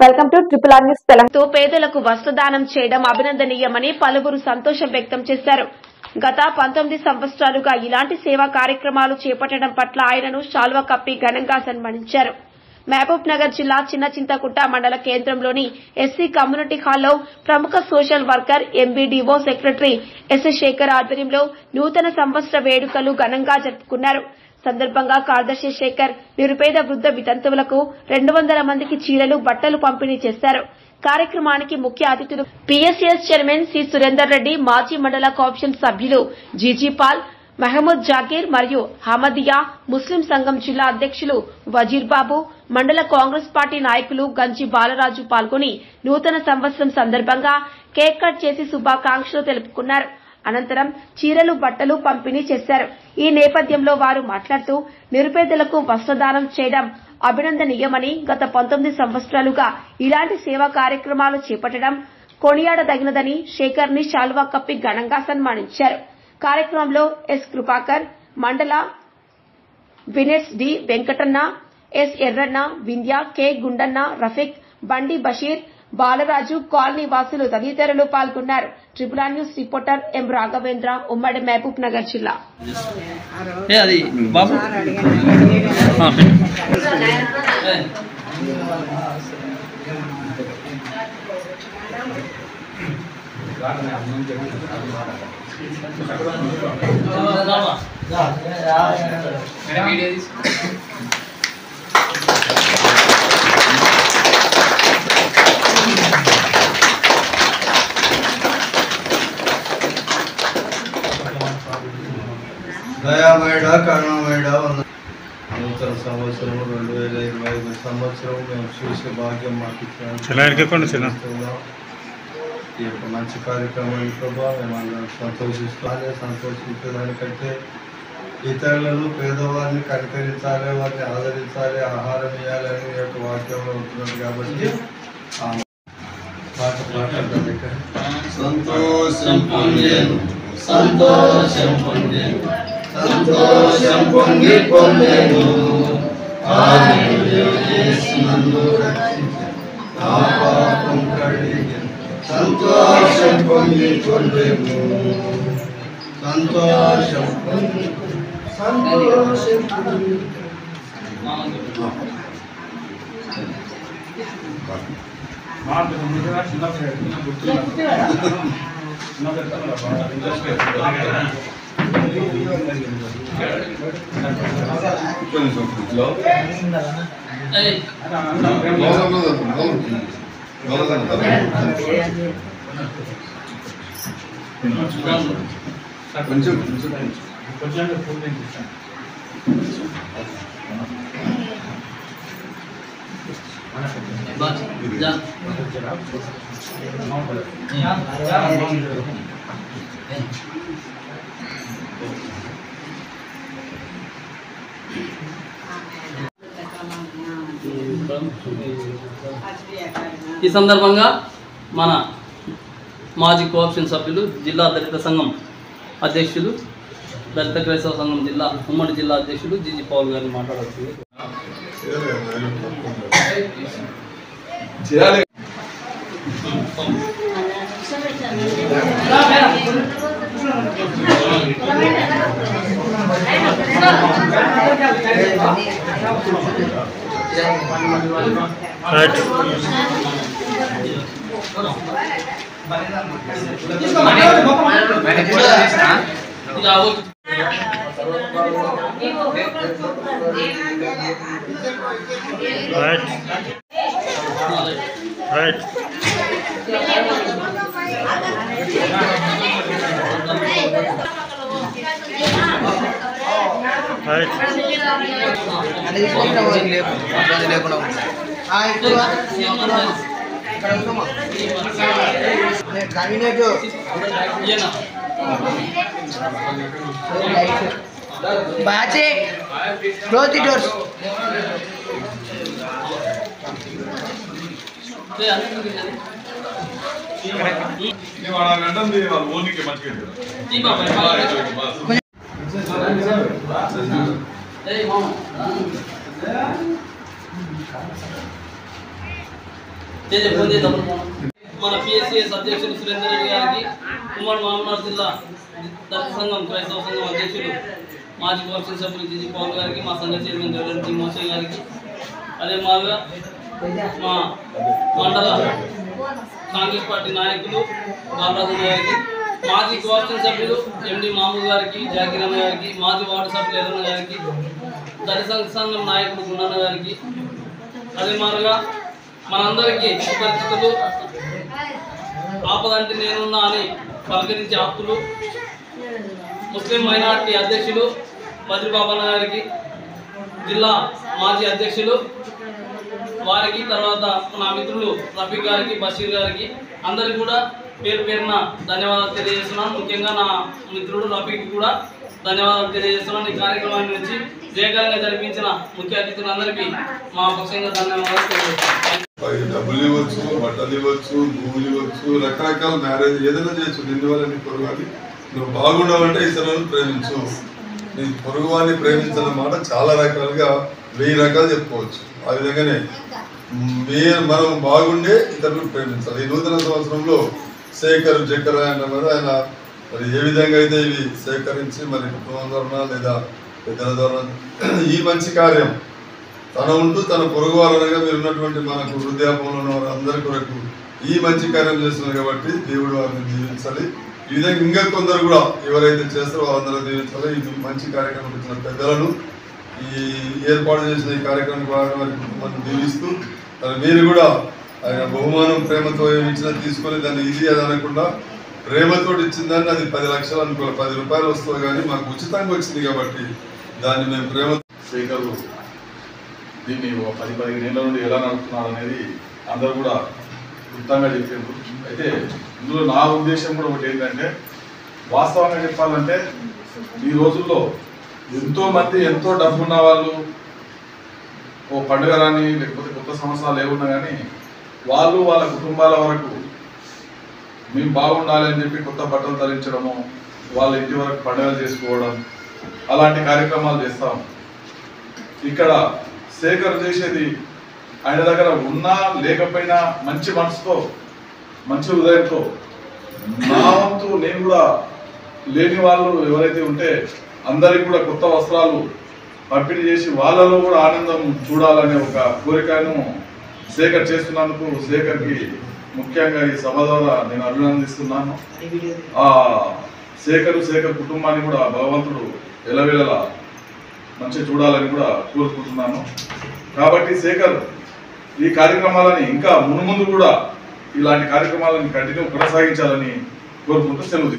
Welcome to triple R news Telangana. పేదలకు వస్త్రదానం చేయడం అభినందనీయమని పలువురు సంతోషం వ్యక్తం చేశారు. గత 19 సంవత్సరాలుగా ఇలాంటి సేవా కార్యక్రమాలు చేపట్టడం పట్ల ఆయనను శాల్వా కప్పి ఘనంగా సన్మానించారు. మహబూబ్ నగర్ జిల్లా చిన్నచింతకుంట మండల కేంద్రంలోని ఎస్సీ కమ్యూనిటీ హాల్లో ప్రముఖ social worker MBDO secretary S Shekhar ఆధ్వర్యంలో నూతన సంవత్సర వేడుకలు ఘనంగా జరుపుకున్నారు. సందర్భంగా కార్యదర్శి శేఖర్ నిరుపేద వృద్ధ వితంతువులకు 200 మందికి చీరలు బట్టలు పంపిణీ చేశారు. కార్యక్రమానికి ముఖ్య అతిథులు PSS chairman C Surender Reddy, మాజీ మండల కోఆప్షన్ సభ్యులు జీజీపాల్, మహమూద్ జాకీర్ మరియు హమదియా ముస్లిం సంఘం జిల్లా అధ్యక్షులు వజీర్ బాబు, మండల కాంగ్రెస్ పార్టీ నాయకులు గంజి బాలరాజు పాల్గొని నూతన సంవత్సరం సందర్భంగా కేక్ కట్ చేసి శుభాకాంక్షలు తెలుపుకున్నారు. అనంతరం చీరలు బట్టలు పంపిణీ చేశారు. ఈ నేపథ్యంలో వారు మాట్లాడుతూ నిరుపేదలకు వస్త్రదానం చేయడం అభినందనీయమని, గత 19 సంవత్సరాలుగా ఇలాంటి సేవా కార్యక్రమాలు చేపట్టడం కొనియాడదగినదని శేఖర్ ని శాల్వా కప్పి ఘనంగా సన్మానించారు. కార్యక్రమంలో ఎస్ కృపాకర్, మండల వినెట్స్ D Venkatanna, S Erranna, Vindhya, K Gundanna, Rafiq, Bandi Basheer, Balaraju, colony వాసులు తదితరులు పాల్గొన్నారు. Triple R news reporter M Raghavendra, ఉమ్మడి మహబూబ్ నగర్ జిల్లా. దయామేడ కరుణమేడ నూతన సంవత్సరం 2025 సంవత్సరం మేము చూసే భాగ్యం మాకు ఇచ్చాము. ఈ యొక్క మంచి కార్యక్రమాన్ని ప్రభావ మేము సంతోషించేదానికంటే ఇతరులను పేదవారిని కనికరించాలి, వారిని ఆదరించాలి, ఆహారం ఇవ్వాలని ఈ యొక్క వాక్యంలో ఉంటున్నారు. కాబట్టి సంతోషం పొందేను, సంతోషం పొందేను, సంతోషం పొంగి పొందేను, యేసునందు రక్షించెను, నా పాపం కడిగెను, సంతోషం పొంగి పొందేను, సంతోషం పొంగి సంతోషం పొంగి ఈ సందర్భంగా మన మాజీ కోఆప్షన్ సభ్యులు, జిల్లా దళిత సంఘం అధ్యక్షులు, దళిత క్రైస్తవ సంఘం జిల్లా ఉమ్మడి జిల్లా అధ్యక్షులు జీజీ పౌల్ గారిని మాట్లాడవచ్చు. Bache, close the doors. మన పిఎస్సిఎస్ అధ్యక్షులు సురేందర్ రెడ్డి గారికి, ఉమ్మడి మహబూబ్నగర్ జిల్లా దళిత సంఘం క్రైస్తవ సంఘం అధ్యక్షులు మాజీ కౌన్సిల్ సభ్యులు జీజీ పౌల్ గారికి, మా సంఘ చైర్మన్ రెడ్డి మోసే గారికి, అదే మాదిరిగా మా మండల కాంగ్రెస్ పార్టీ నాయకులు బాలరాజు గారికి, మాజీ కోఆప్షన్ సభ్యులు ఎండి మామూలు గారికి, జాకీరన్న గారికి, మాజీ వార్డు సభ్యులు ఎర్రన్న గారికి, దళిత సంఘం నాయకుడు గుండన్న గారికి, అదే మాదిరిగా మనందరికీ సుపరిచితులు, ఆపదంటే నేనున్నా అని పలకరించే ఆప్తులు, ముస్లిం మైనార్టీ అధ్యక్షులు బద్రిబాబన్న గారికి, జిల్లా మాజీ అధ్యక్షులు వారికి, తర్వాత నా మిత్రులు రఫీక్ గారికి, బషీర్ గారికి, అందరికీ కూడా పేరు పేరున ధన్యవాదాలు తెలియజేస్తున్నాను. ముఖ్యంగా నా మిత్రుడు రఫీక్ కూడా ధన్యవాదాలు తెలియజేస్తున్నాను. ఈ కార్యక్రమాన్ని నుంచి జయకరంగా జరిపించిన ముఖ్య అతిథులందరికీ మా పక్షంగా ధన్యవాదాలు తెలియజేస్తున్నాను. డబ్బులు ఇవ్వచ్చు, బట్టలు ఇవ్వచ్చు, భూములు ఇవ్వచ్చు, రకరకాల మ్యారేజ్ ఏదైనా చేయొచ్చు. నిన్ను వల్ల నీ పొరుగువాన్ని నువ్వు బాగుండాలంటే ఇతరులను ప్రేమించు. నీ పొరుగువాన్ని ప్రేమించిన మాట చాలా రకాలుగా 1000 రకాలు చెప్పుకోవచ్చు. ఆ విధంగానే మనం బాగుండే ఇతరులను ప్రేమించాలి. ఈ నూతన సంవత్సరంలో శేఖర్ జక్కర ఆయన మరి ఏ విధంగా అయితే ఇవి సేకరించి మరి కుటుంబం ద్వారా లేదా పెద్దల ద్వారా ఈ మంచి కార్యం తన ఉంటూ తన పొరుగు వాళ్ళగా మీరు ఉన్నటువంటి మనకు వృద్ధాపంలో ఉన్న వారందరి కొరకు ఈ మంచి కార్యం చేస్తున్నారు కాబట్టి దేవుడు వారిని దీవించాలి. ఈ విధంగా ఇంకా కొందరు కూడా ఎవరైతే చేస్తారో వాళ్ళందరూ దీవించాలి. ఈ మంచి కార్యక్రమం ఇచ్చిన పెద్దలను, ఈ ఏర్పాటు చేసిన ఈ కార్యక్రమం వారి కుటుంబాన్ని దీవిస్తూ మీరు కూడా ఆయన బహుమానం ప్రేమతో ఇచ్చిన తీసుకొని దాన్ని ఇది అని అనకుండా ప్రేమతో ఇచ్చిన దాన్ని అది 10 లక్షలు అనుకోవాలి, 10 రూపాయలు వస్తుంది కానీ మాకు ఉచితంగా వచ్చింది కాబట్టి దాన్ని మేము ప్రేమ శేఖరు దీన్ని 10-15 ఏళ్ళ నుండి ఎలా నడుపుతున్నారు అనేది అందరూ కూడా గుర్తంగా చెప్పారు. అయితే ఇందులో నా ఉద్దేశం కూడా ఒకటి ఏంటంటే, వాస్తవంగా చెప్పాలంటే ఈ రోజుల్లో ఎంతోమంది ఎంతో డబ్బున్న వాళ్ళు ఓ పండుగ రాని లేకపోతే కొత్త సంవత్సరాలు ఏమున్నా కానీ వాళ్ళు వాళ్ళ కుటుంబాల వరకు మేము బాగుండాలి అని చెప్పి కొత్త బట్టలు ధరించడము, వాళ్ళ ఇంటి వరకు పండుగలు చేసుకోవడం, అలాంటి కార్యక్రమాలు చేస్తాం. ఇక్కడ శేఖర్ చేసేది ఆయన దగ్గర ఉన్నా లేకపోయినా మంచి మనసుతో, మంచి హృదయంతో నా వంతు నేను కూడా లేని వాళ్ళు ఎవరైతే ఉంటే అందరికి కూడా కొత్త వస్త్రాలు పంపిణీ చేసి వాళ్ళలో కూడా ఆనందం చూడాలనే ఒక కోరికను శేఖర్ చేస్తున్నందుకు శేఖర్కి ముఖ్యంగా ఈ సభ ద్వారా నేను అభినందిస్తున్నాను. ఆ శేఖర్ కుటుంబాన్ని కూడా భగవంతుడు ఎలవేళలా మంచిగా చూడాలని కూడా కోరుకుంటున్నాను. కాబట్టి శేఖర్ ఈ కార్యక్రమాలని ఇంకా మున్ముందు కూడా ఇలాంటి కార్యక్రమాలను కంటిన్యూ కొనసాగించాలని కోరుకుంటూ సెలవు.